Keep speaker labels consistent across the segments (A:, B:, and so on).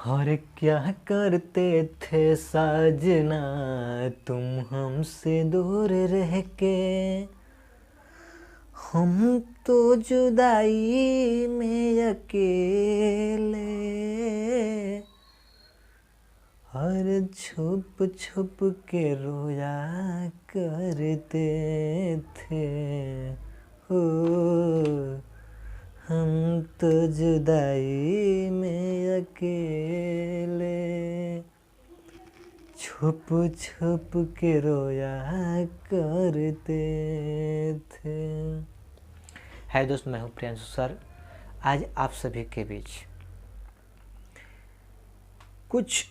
A: और क्या करते थे साजना तुम हमसे दूर रह के। हम तो जुदाई में अकेले और छुप छुप के रोया करते थे। हो हम तो जुदाई में अकेले छुप छुप के रोया करते थे। है दोस्त, मैं हूँ प्रियांशु सर। आज आप सभी के बीच कुछ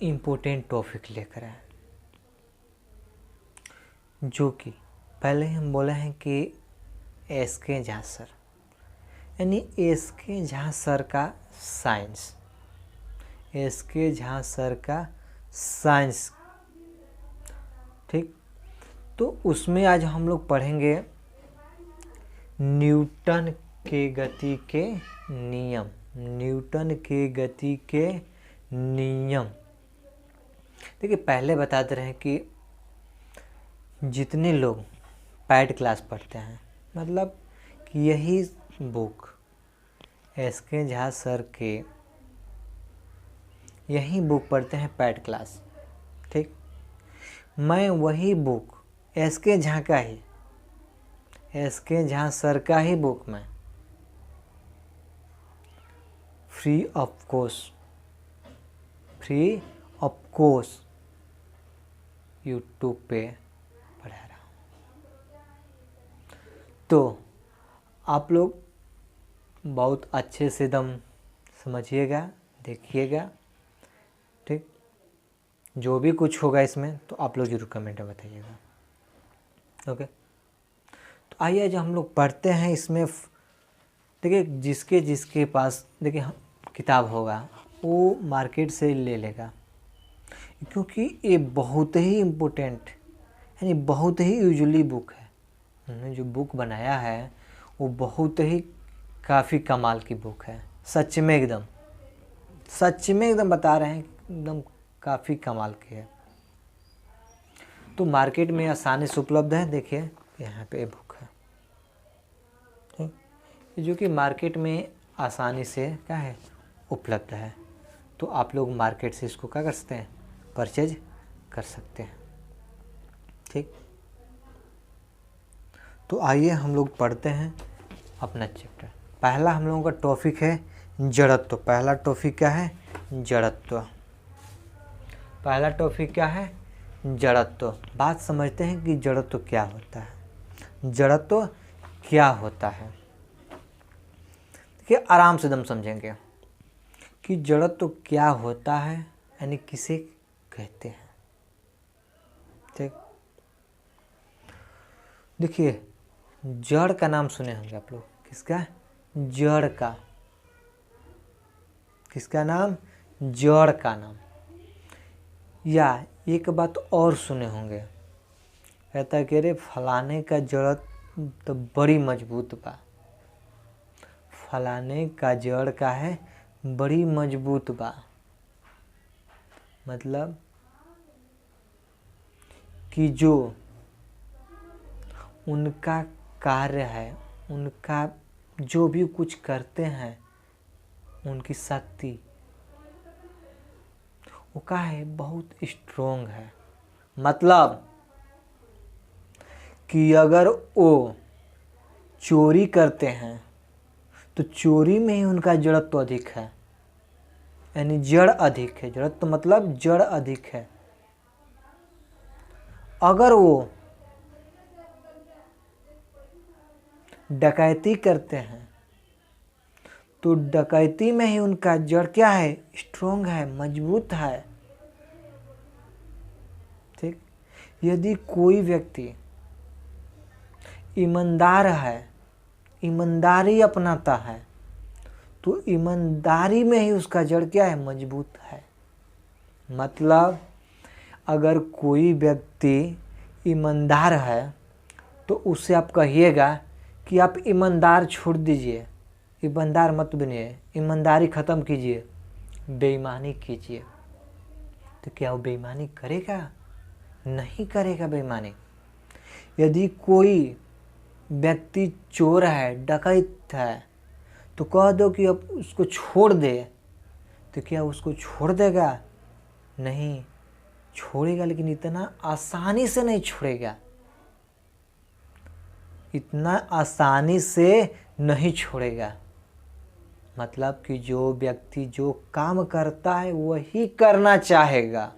A: इम्पोर्टेंट टॉपिक लेकर आए, जो कि पहले हम बोले हैं कि एस.के. झा सर, यानी एस.के. झा सर का साइंस, एस.के. झा सर का साइंस। ठीक, तो उसमें आज हम लोग पढ़ेंगे न्यूटन के गति के नियम। न्यूटन के गति के नियम। देखिए, पहले बताते रहे कि जितने लोग पैड क्लास पढ़ते हैं, मतलब कि यही बुक एस.के. झा सर के, यही बुक पढ़ते हैं पैड क्लास। ठीक, मैं वही बुक एस.के. झा का ही, एस.के. झा सर का ही बुक में फ्री ऑफ कोर्स यूट्यूब पे पढ़ा रहा हूँ। तो आप लोग बहुत अच्छे से एकदम समझिएगा, देखिएगा। ठीक, जो भी कुछ होगा इसमें तो आप लोग जरूर कमेंट में बताइएगा। ओके, तो आइए आज हम लोग पढ़ते हैं इसमें। देखिए, जिसके जिसके पास देखिए किताब होगा वो मार्केट से ले लेगा, क्योंकि ये बहुत ही इम्पोर्टेंट, यानी बहुत ही यूजुअली बुक है। उन्होंने जो बुक बनाया है वो बहुत ही काफ़ी कमाल की बुक है। सच में एकदम बता रहे हैं, एकदम काफ़ी कमाल की है। तो मार्केट में आसानी से उपलब्ध है। देखिए यहाँ पे बुक है, जो कि मार्केट में आसानी से क्या है, उपलब्ध है। तो आप लोग मार्केट से इसको क्या कर सकते हैं, परचेज कर सकते हैं। ठीक, तो आइए हम लोग पढ़ते हैं अपना चैप्टर। पहला हम लोगों का टॉपिक है जड़त्व। पहला टॉपिक क्या है, जड़त्व। पहला टॉपिक क्या है, जड़त्व। बात समझते हैं कि जड़त्व क्या होता है। जड़त्व क्या होता है, देखिए आराम से दम समझेंगे कि जड़त्व क्या होता है, यानी किसे कहते हैं। ठीक, देखिए जड़ का नाम सुने होंगे आप लोग। किसका, जड़ का। किसका नाम, जड़ का नाम। या एक बात और सुने होंगे, कहता है कि अरे फलाने का जड़ तो बड़ी मजबूत बा। फलाने का जड़ का है बड़ी मजबूत बा, मतलब कि जो उनका कार्य है, उनका जो भी कुछ करते हैं, उनकी शक्ति वो क्या है, बहुत स्ट्रोंग है। मतलब कि अगर वो चोरी करते हैं तो चोरी में ही उनका जड़त्व अधिक है, यानी जड़ अधिक है। जड़त्व मतलब जड़ अधिक है। अगर वो डकैती करते हैं तो डकैती में ही उनका जड़ क्या है, स्ट्रोंग है, मजबूत है। ठीक, यदि कोई व्यक्ति ईमानदार है, ईमानदारी अपनाता है, तो ईमानदारी में ही उसका जड़ क्या है, मजबूत है। मतलब अगर कोई व्यक्ति ईमानदार है तो उससे आप कहिएगा कि आप ईमानदार छोड़ दीजिए, ईमानदार मत बनिए, ईमानदारी ख़त्म कीजिए, बेईमानी कीजिए, तो क्या वो बेईमानी करेगा? नहीं करेगा बेईमानी। यदि कोई व्यक्ति चोर है, डकैत है, तो कह दो कि अब उसको छोड़ दे, तो क्या उसको छोड़ देगा? नहीं छोड़ेगा, लेकिन इतना आसानी से नहीं छोड़ेगा, इतना आसानी से नहीं छोड़ेगा। मतलब कि जो व्यक्ति जो काम करता है वही करना चाहेगा,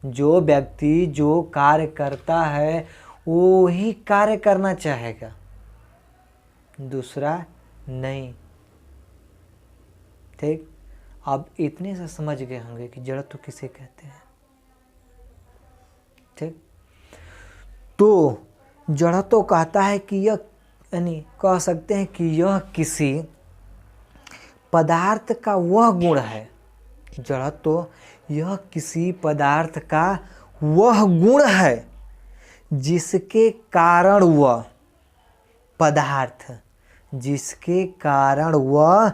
A: जो व्यक्ति जो कार्य करता है वो ही कार्य करना चाहेगा, दूसरा नहीं। ठीक, अब इतने से समझ गए होंगे कि जड़त्व किसे कहते हैं। ठीक, तो जड़त्व कहता है कि यह, यानी कह सकते हैं कि यह किसी पदार्थ का वह गुण है। जड़त्व यह किसी पदार्थ का वह गुण है जिसके कारण वह पदार्थ, जिसके कारण वह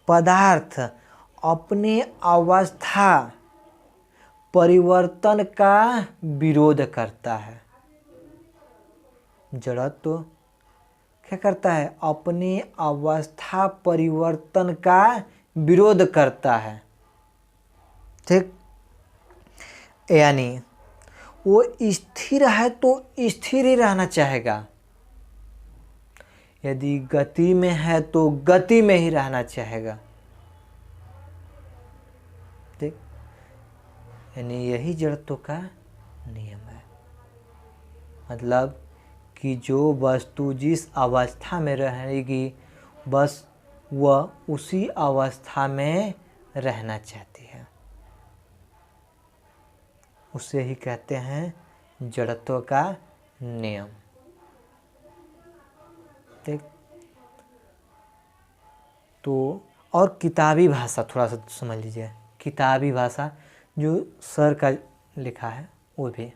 A: पदार्थ अपने अवस्था परिवर्तन का विरोध करता है। जड़त्व क्या करता है? अपने अवस्था परिवर्तन का विरोध करता है। ठीक, यानी वो स्थिर है तो स्थिर ही रहना चाहेगा, यदि गति में है तो गति में ही रहना चाहेगा। ठीक, यानी यही जड़त्व का नियम है। मतलब कि जो वस्तु जिस अवस्था में रहेगी बस वह उसी अवस्था में रहना चाहती है, उसे ही कहते हैं जड़त्व का नियम। ठीक, तो और किताबी भाषा थोड़ा सा समझ लीजिए। किताबी भाषा जो सर का लिखा है वो भी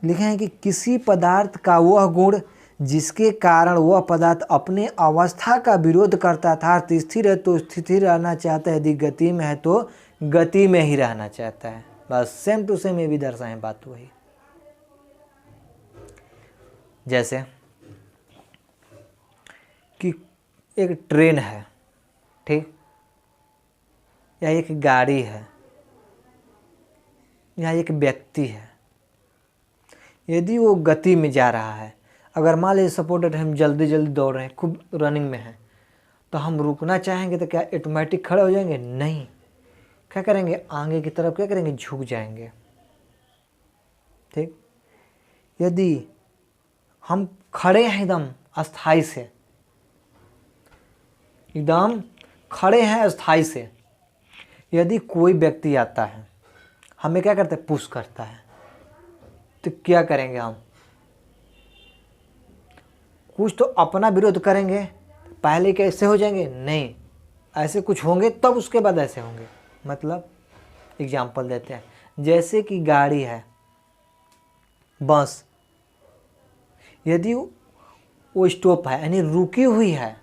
A: लिखे हैं कि किसी पदार्थ का वह गुण जिसके कारण वह पदार्थ अपने अवस्था का विरोध करता था, अर्थात स्थिर है तो स्थिर रहना चाहता है, यदि गति में है तो गति में ही रहना चाहता है। बस सेम टू सेम ये भी दर्शाएं बात वही। जैसे कि एक ट्रेन है, ठीक, या एक गाड़ी है, या एक व्यक्ति है, यदि वो गति में जा रहा है, अगर मान लीजिए सपोर्टेड हम जल्दी जल्दी दौड़ रहे हैं, खूब रनिंग में है, तो हम रुकना चाहेंगे तो क्या ऑटोमेटिक खड़े हो जाएंगे? नहीं, क्या करेंगे? आगे की तरफ क्या करेंगे? झुक जाएंगे। ठीक, यदि हम खड़े हैं एकदम अस्थाई से, एकदम खड़े हैं अस्थाई से, यदि कोई व्यक्ति आता है हमें क्या करता है? पुश करता है, तो क्या करेंगे? हम कुछ तो अपना विरोध करेंगे, पहले कैसे हो जाएंगे? नहीं, ऐसे कुछ होंगे तब उसके बाद ऐसे होंगे। मतलब एग्जाम्पल देते हैं, जैसे कि गाड़ी है, बस, यदि वो स्टॉप है यानी रुकी हुई है,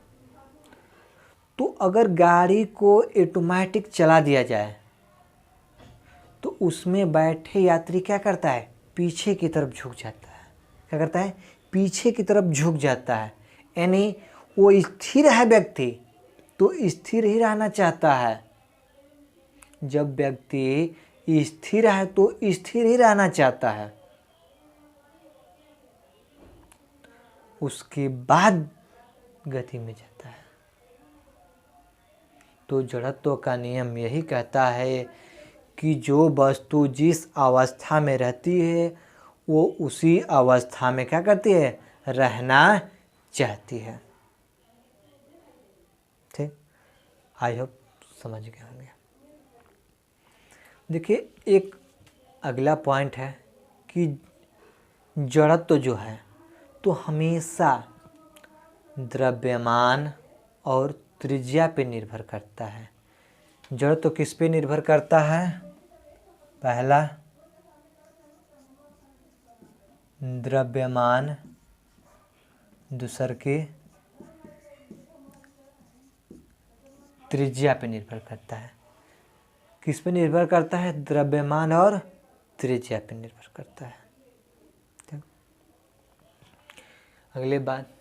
A: तो अगर गाड़ी को ऑटोमेटिक चला दिया जाए तो उसमें बैठे यात्री क्या करता है? पीछे की तरफ झुक जाता है। क्या करता है? पीछे की तरफ झुक जाता है, यानी वो स्थिर है व्यक्ति तो स्थिर ही रहना चाहता है। जब व्यक्ति स्थिर है तो स्थिर ही रहना चाहता है, उसके बाद गति में जाता है। तो जड़त्व का नियम यही कहता है कि जो वस्तु जिस अवस्था में रहती है वो उसी अवस्था में क्या करती है? रहना चाहती है। ठीक, आई होप समझ गए होंगे। देखिए एक अगला पॉइंट है कि जड़त्व जो है तो हमेशा द्रव्यमान और त्रिज्या पे निर्भर करता है। जड़त्व किस पे निर्भर करता है? पहला द्रव्यमान, दूसर के त्रिज्या पे निर्भर करता है। किस पे निर्भर करता है? द्रव्यमान और त्रिज्या पे निर्भर करता है। ठीक? अगली बात,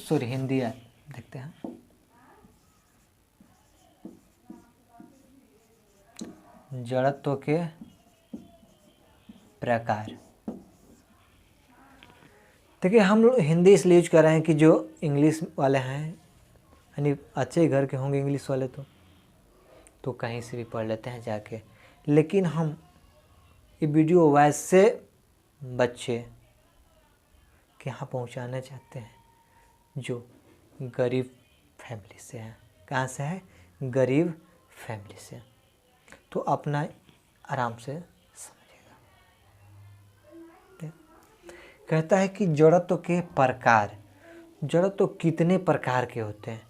A: सॉरी हिंदी देखते हैं। जड़त्व के प्रकार। देखिए हम लोग हिंदी इसलिए यूज कर रहे हैं कि जो इंग्लिश वाले हैं, यानी अच्छे घर के होंगे इंग्लिश वाले, तो कहीं से भी पढ़ लेते हैं जाके। लेकिन हम ये वीडियो वैसे बच्चे के यहाँ पहुँचाना चाहते हैं जो गरीब फैमिली से हैं। कहाँ से है? गरीब फैमिली से। तो अपना आराम से समझिएगा। कहता है कि जड़त्व के प्रकार। जड़त्व कितने प्रकार के होते हैं?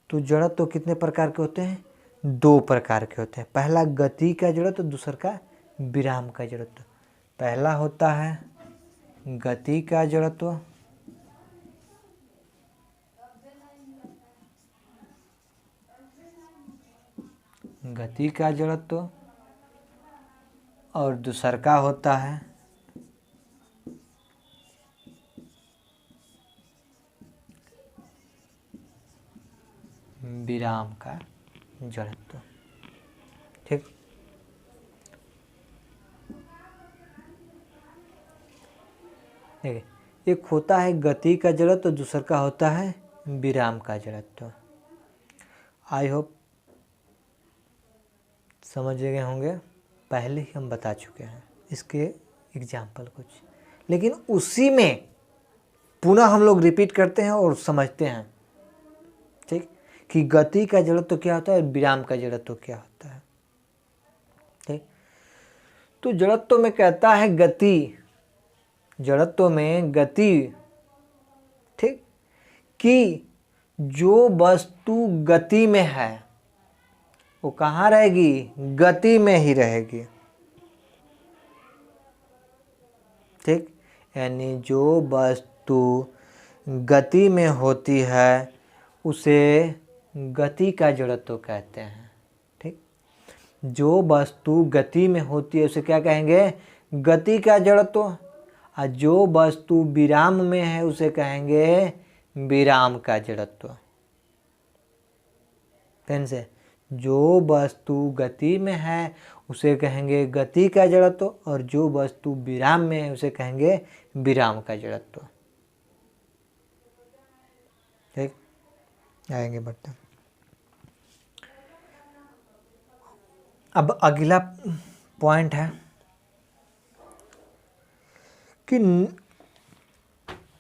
A: तो जड़त्व कितने प्रकार के होते हैं? 2 प्रकार के होते हैं। पहला गति का जड़त्व, दूसरा का विराम का जड़त्व। पहला होता है गति का जड़त्व, गति का जड़त्व, और दूसरा का होता है विराम का जड़त्व। ठीक, देखिए एक होता है गति का जड़त्व, दूसरा का होता है विराम का जड़त्व। आई होप समझ गए होंगे, पहले ही हम बता चुके हैं इसके एग्जाम्पल कुछ, लेकिन उसी में पुनः हम लोग रिपीट करते हैं और समझते हैं। ठीक, कि गति का जड़त्व क्या होता है और विराम का जड़त्व क्या होता है। ठीक, तो जड़त्व में कहता है गति, जड़त्व में गति, ठीक, कि जो वस्तु गति में है वो कहाँ रहेगी? गति में ही रहेगी। ठीक, यानी जो वस्तु गति में होती है उसे गति का जड़त्व कहते हैं। ठीक, जो वस्तु गति में होती है उसे क्या कहेंगे? गति का जड़त्व। और जो वस्तु विराम में है उसे कहेंगे विराम का जड़त्व। फिर से, जो वस्तु गति में है उसे कहेंगे गति का जड़त्व, और जो वस्तु विराम में है उसे कहेंगे विराम का जड़त्व। ठीक, आएंगे बढ़ते हैं। अब अगला पॉइंट है कि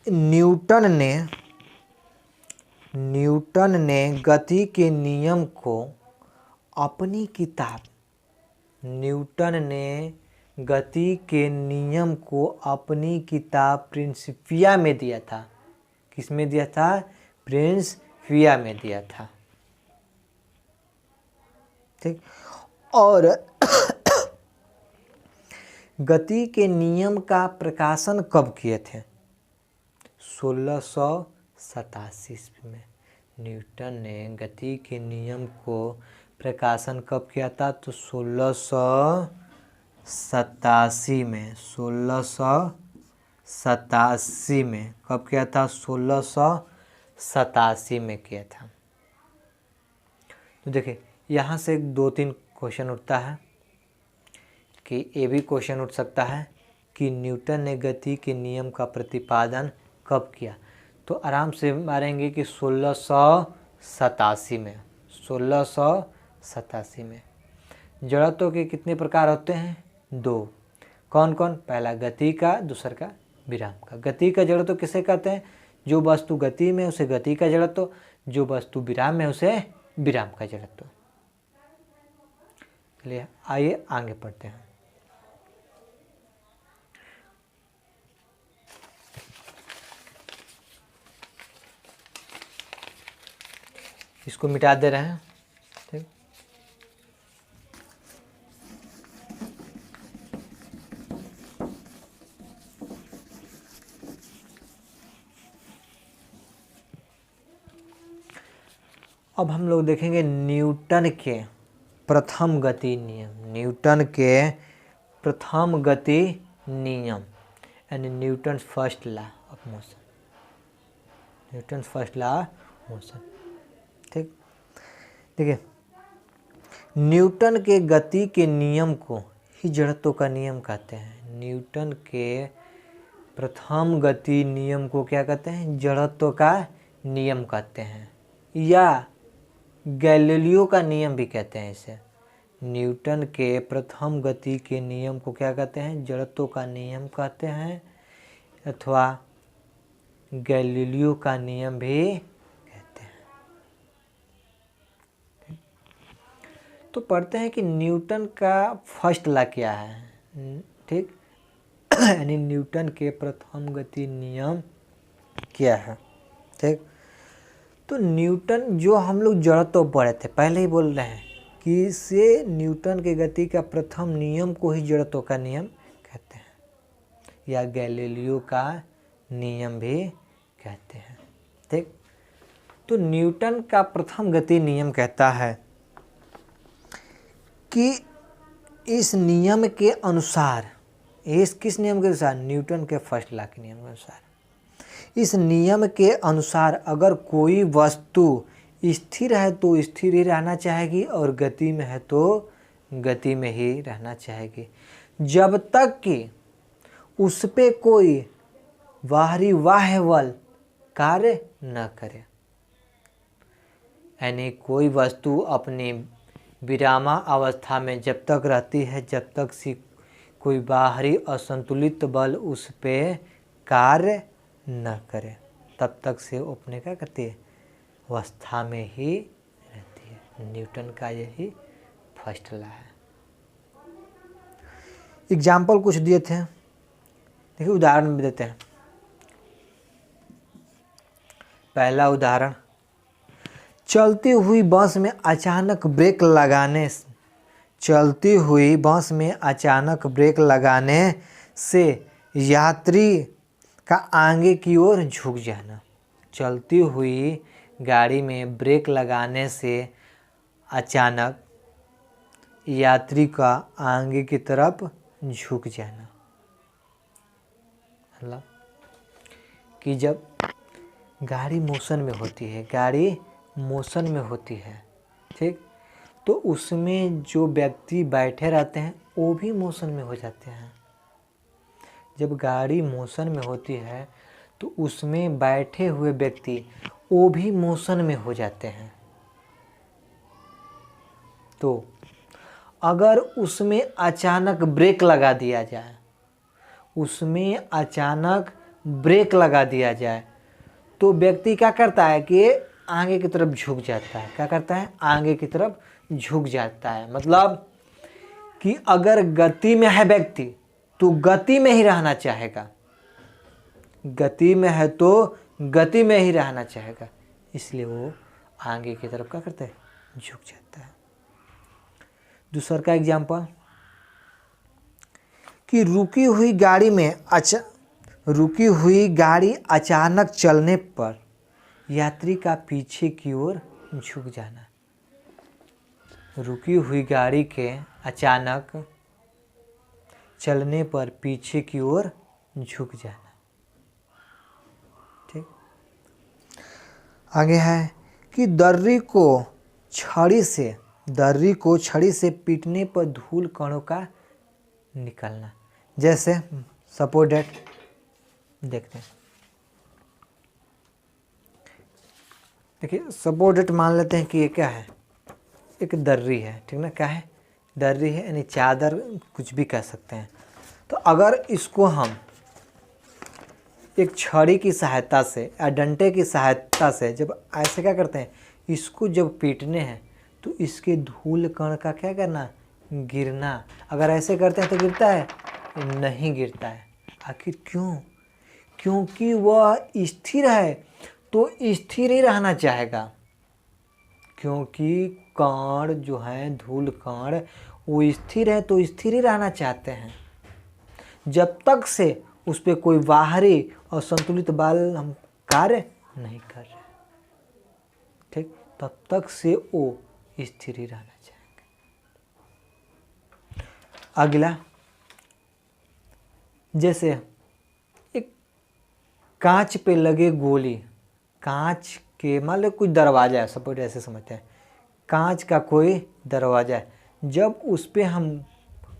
A: न्यूटन ने गति के नियम को अपनी किताब, न्यूटन ने गति के नियम को अपनी किताब प्रिंसिपिया में दिया था। किस में दिया था? प्रिंसिपिया में दिया था। ठीक, और गति के नियम का प्रकाशन कब किए थे? 1687 ईस्वी में न्यूटन ने गति के नियम को प्रकाशन कब किया था? तो 1687 में, 1687 में कब किया था? 1687 में किया था। तो देखिए यहाँ से 2-3 क्वेश्चन उठता है कि ये भी क्वेश्चन उठ सकता है कि न्यूटन ने गति के नियम का प्रतिपादन कब किया। तो आराम से मारेंगे कि 1687 में, 1687 में। जड़त्व के कितने प्रकार होते हैं? 2। कौन कौन? पहला गति का, दूसरा का विराम का। गति का जड़त्व किसे कहते हैं? जो वस्तु गति में उसे गति का जड़त्व, जो वस्तु विराम में उसे विराम का जड़त्व। चलिए आइए आगे पढ़ते हैं। इसको मिटा दे रहे हैं। ठीक, अब हम लोग देखेंगे न्यूटन के प्रथम गति नियम। न्यूटन के प्रथम गति नियम यानी Newton first law of motion. Newton first law of motion. ठीक, देखिए न्यूटन के गति के नियम को ही जड़त्व का नियम कहते हैं। न्यूटन के प्रथम गति नियम को क्या कहते हैं? जड़त्व का नियम कहते हैं, या गैलीलियो का नियम भी कहते हैं इसे। न्यूटन के प्रथम गति के नियम को क्या कहते हैं? जड़त्व का नियम कहते हैं, अथवा गैलीलियो का नियम भी कहते हैं। तो पढ़ते हैं कि न्यूटन का फर्स्ट लॉ क्या है। ठीक, यानी न्यूटन के प्रथम गति नियम क्या है। ठीक, तो न्यूटन जो हम लोग जड़त्व पढ़े थे, पहले ही बोल रहे हैं कि इसे न्यूटन के गति का प्रथम नियम को ही जड़त्व का नियम कहते हैं, या गैलीलियो का नियम भी कहते हैं। ठीक, तो न्यूटन का प्रथम गति नियम कहता है कि इस नियम के अनुसार, इस किस नियम के अनुसार? न्यूटन के फर्स्ट लॉ के नियम के अनुसार। इस नियम के अनुसार अगर कोई वस्तु स्थिर है तो स्थिर ही रहना चाहेगी, और गति में है तो गति में ही रहना चाहेगी, जब तक कि उस पे कोई बाहरी बाह्य बल कार्य न करे। यानी कोई वस्तु अपनी विरामा अवस्था में जब तक रहती है, जब तक कोई बाहरी असंतुलित बल उस पे कार्य न करे, तब तक से वो अपने क्या करती है? अवस्था में ही रहती है। न्यूटन का यही फर्स्ट लॉ है। एग्जाम्पल कुछ दिए थे, देखिए उदाहरण भी देते हैं। पहला उदाहरण, चलती हुई बस में अचानक ब्रेक लगाने से, चलती हुई बस में अचानक ब्रेक लगाने से यात्री का आगे की ओर झुक जाना। चलती हुई गाड़ी में ब्रेक लगाने से अचानक यात्री का आगे की तरफ झुक जाना। मतलब कि जब गाड़ी मोशन में होती है, गाड़ी मोशन में होती है, ठीक, तो उसमें जो व्यक्ति बैठे रहते हैं वो भी मोशन में हो जाते हैं। जब गाड़ी मोशन में होती है तो उसमें बैठे हुए व्यक्ति वो भी मोशन में हो जाते हैं। तो अगर उसमें अचानक ब्रेक लगा दिया जाए, उसमें अचानक ब्रेक लगा दिया जाए तो व्यक्ति क्या करता है कि आगे की तरफ झुक जाता है। क्या करता है? आगे की तरफ झुक जाता है। मतलब कि अगर गति में है व्यक्ति तो गति में ही रहना चाहेगा, गति में है तो गति में ही रहना चाहेगा, इसलिए वो आगे की तरफ क्या करता है? झुक जाता है। दूसरा का एग्जाम्पल कि रुकी हुई गाड़ी अचानक चलने पर यात्री का पीछे की ओर झुक जाना। रुकी हुई गाड़ी के अचानक चलने पर पीछे की ओर झुक जाना। ठीक, आगे है कि दर्री को छड़ी से पीटने पर धूल कणों का निकलना। जैसे सपोज दैट, देखते हैं, देखिए सपोज दैट मान लेते हैं कि ये क्या है? एक दर्री है, ठीक ना? क्या है? दर्री है, यानी चादर कुछ भी कह सकते हैं। तो अगर इसको हम एक छड़ी की सहायता से या डंडे की सहायता से जब ऐसे क्या करते हैं, इसको जब पीटने हैं तो इसके धूल कण का क्या करना? गिरना। अगर ऐसे करते हैं तो गिरता है? नहीं गिरता है। आखिर क्यों? क्योंकि वह स्थिर है तो स्थिर ही रहना चाहेगा, क्योंकि कण जो है, धूल कण, वो स्थिर है तो स्थिर ही रहना चाहते हैं जब तक से उस पर कोई बाहरी और संतुलित बल हम कार्य नहीं कर रहे। ठीक, तब तक से वो स्थिर ही रहना चाहेंगे। अगला, जैसे एक कांच पे लगे गोली, कांच के मान लो कुछ दरवाजा है, सपोज ऐसे समझते हैं, कांच का कोई दरवाजा है, जब उस पे हम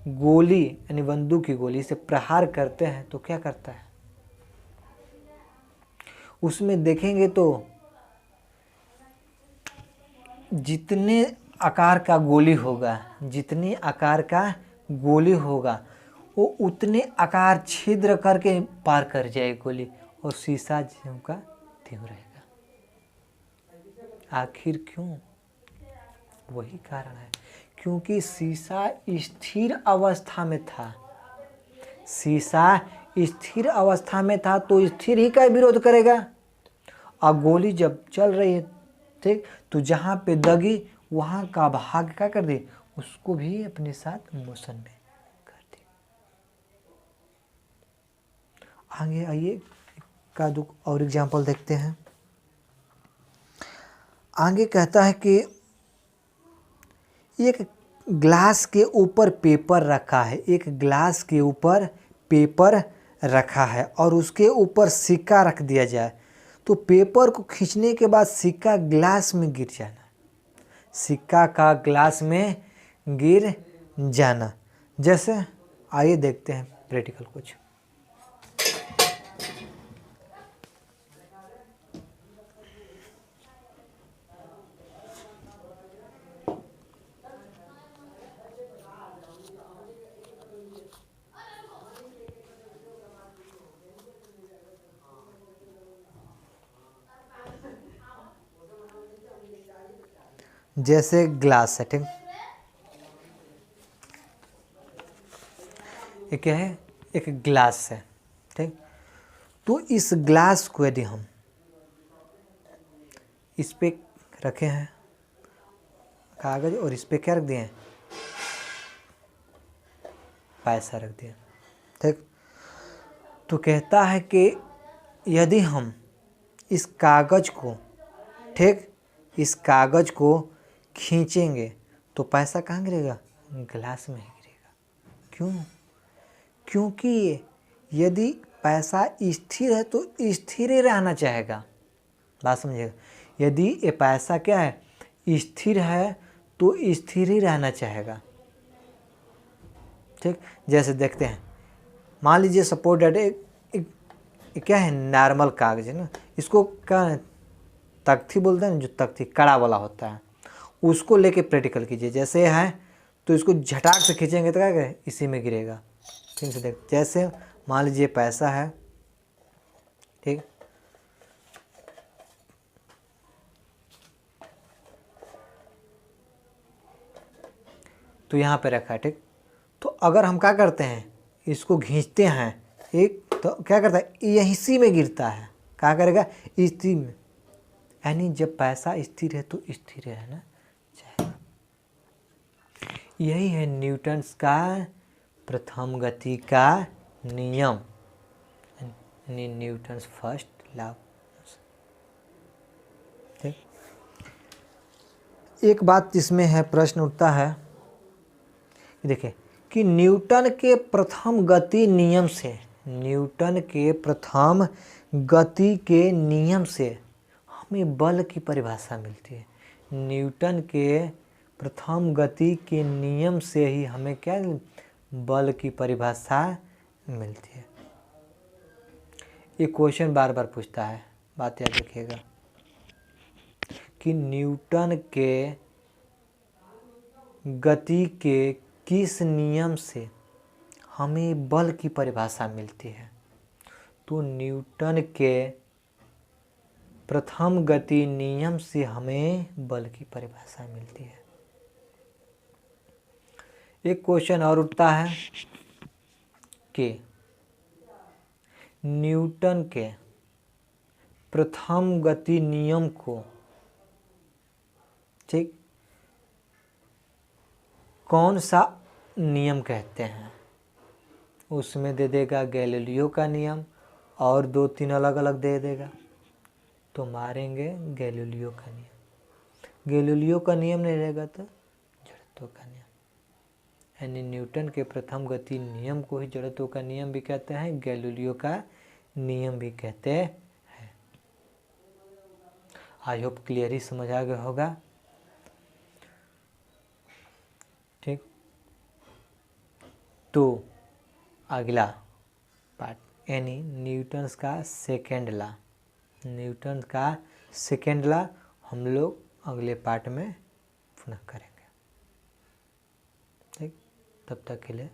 A: गोली यानी बंदूक की गोली से प्रहार करते हैं तो क्या करता है, उसमें देखेंगे तो जितने आकार का गोली होगा, जितने आकार का गोली होगा वो उतने आकार छिद्र करके पार कर जाए गोली, और शीशा ज्यों का त्यों रहेगा। आखिर क्यों? वही कारण है क्योंकि शीशा स्थिर अवस्था में था। शीशा स्थिर अवस्था में था तो स्थिर ही का विरोध करेगा। और गोली जब चल रही है, ठीक, तो जहाँ पे दगी वहाँ का भाग क्या कर दे, उसको भी अपने साथ मोशन में कर दे। आगे आइए का दो और एग्जाम्पल देखते हैं। आगे कहता है कि एक ग्लास के ऊपर पेपर रखा है, एक ग्लास के ऊपर पेपर रखा है और उसके ऊपर सिक्का रख दिया जाए, तो पेपर को खींचने के बाद सिक्का ग्लास में गिर जाना, सिक्का का ग्लास में गिर जाना। जैसे आइए देखते हैं प्रैक्टिकल कुछ। जैसे ग्लास सेटिंग, ये क्या है, एक ग्लास है, ठीक, तो इस ग्लास को यदि हम इस पे रखे हैं कागज और इस पे क्या रख दिए हैं, पैसा रख दिया, ठीक, तो कहता है कि यदि हम इस कागज को, ठीक, इस कागज को खींचेंगे तो पैसा कहाँ गिरेगा, ग्लास में ही गिरेगा। क्यों? क्योंकि यदि पैसा स्थिर है तो स्थिर ही रहना चाहेगा। बात समझिएगा, यदि ये पैसा क्या है, स्थिर है तो स्थिर ही रहना चाहेगा, ठीक। जैसे देखते हैं, मान लीजिए सपोज एक क्या है, नॉर्मल कागज है ना, इसको क्या तख्ती बोलते हैं, जो तख्ती कड़ा वाला होता है, उसको लेके प्रैक्टिकल कीजिए। जैसे है तो इसको झटाक से खींचेंगे तो क्या करें, इसी में गिरेगा। ठीक से देख, जैसे मान लीजिए पैसा है, ठीक, तो यहाँ पे रखा है, ठीक, तो अगर हम क्या करते हैं, इसको खींचते हैं एक, तो क्या करता है, यहीं इसी में गिरता है, क्या करेगा, स्थिर में, यानी जब पैसा स्थिर है तो स्थिर रहना चाहिए। यही है न्यूटन्स का प्रथम गति का नियम, यानी न्यूटन्स फर्स्ट लॉ। ठीक, एक बात इसमें है, प्रश्न उठता है, देखिए कि न्यूटन के प्रथम गति नियम से, न्यूटन के प्रथम गति के नियम से हमें बल की परिभाषा मिलती है। न्यूटन के प्रथम गति के नियम से ही हमें क्या, बल की परिभाषा मिलती है। ये क्वेश्चन बार बार पूछता है, बात याद रखिएगा कि न्यूटन के गति के किस नियम से हमें बल की परिभाषा मिलती है। तो न्यूटन के प्रथम गति नियम से हमें बल की परिभाषा मिलती है। एक क्वेश्चन और उठता है कि न्यूटन के प्रथम गति नियम को, ठीक, कौन सा नियम कहते हैं। उसमें दे देगा गैलीलियो का नियम और 2-3 अलग अलग दे देगा, तो मारेंगे गैलीलियो का नियम। गैलीलियो का नियम नहीं रहेगा तो जड़त्व का नियम, यानी न्यूटन के प्रथम गति नियम को ही जड़त्व का नियम भी कहते हैं, गैलीलियो का नियम भी कहते हैं। आई होप क्लियर ही समझ आ गया होगा। ठीक, तो अगला पार्ट यानी न्यूटन्स का सेकेंड लॉ, न्यूटन का सेकेंड लॉ हम लोग अगले पार्ट में पुनः करेंगे। ठीक, तब तक के लिए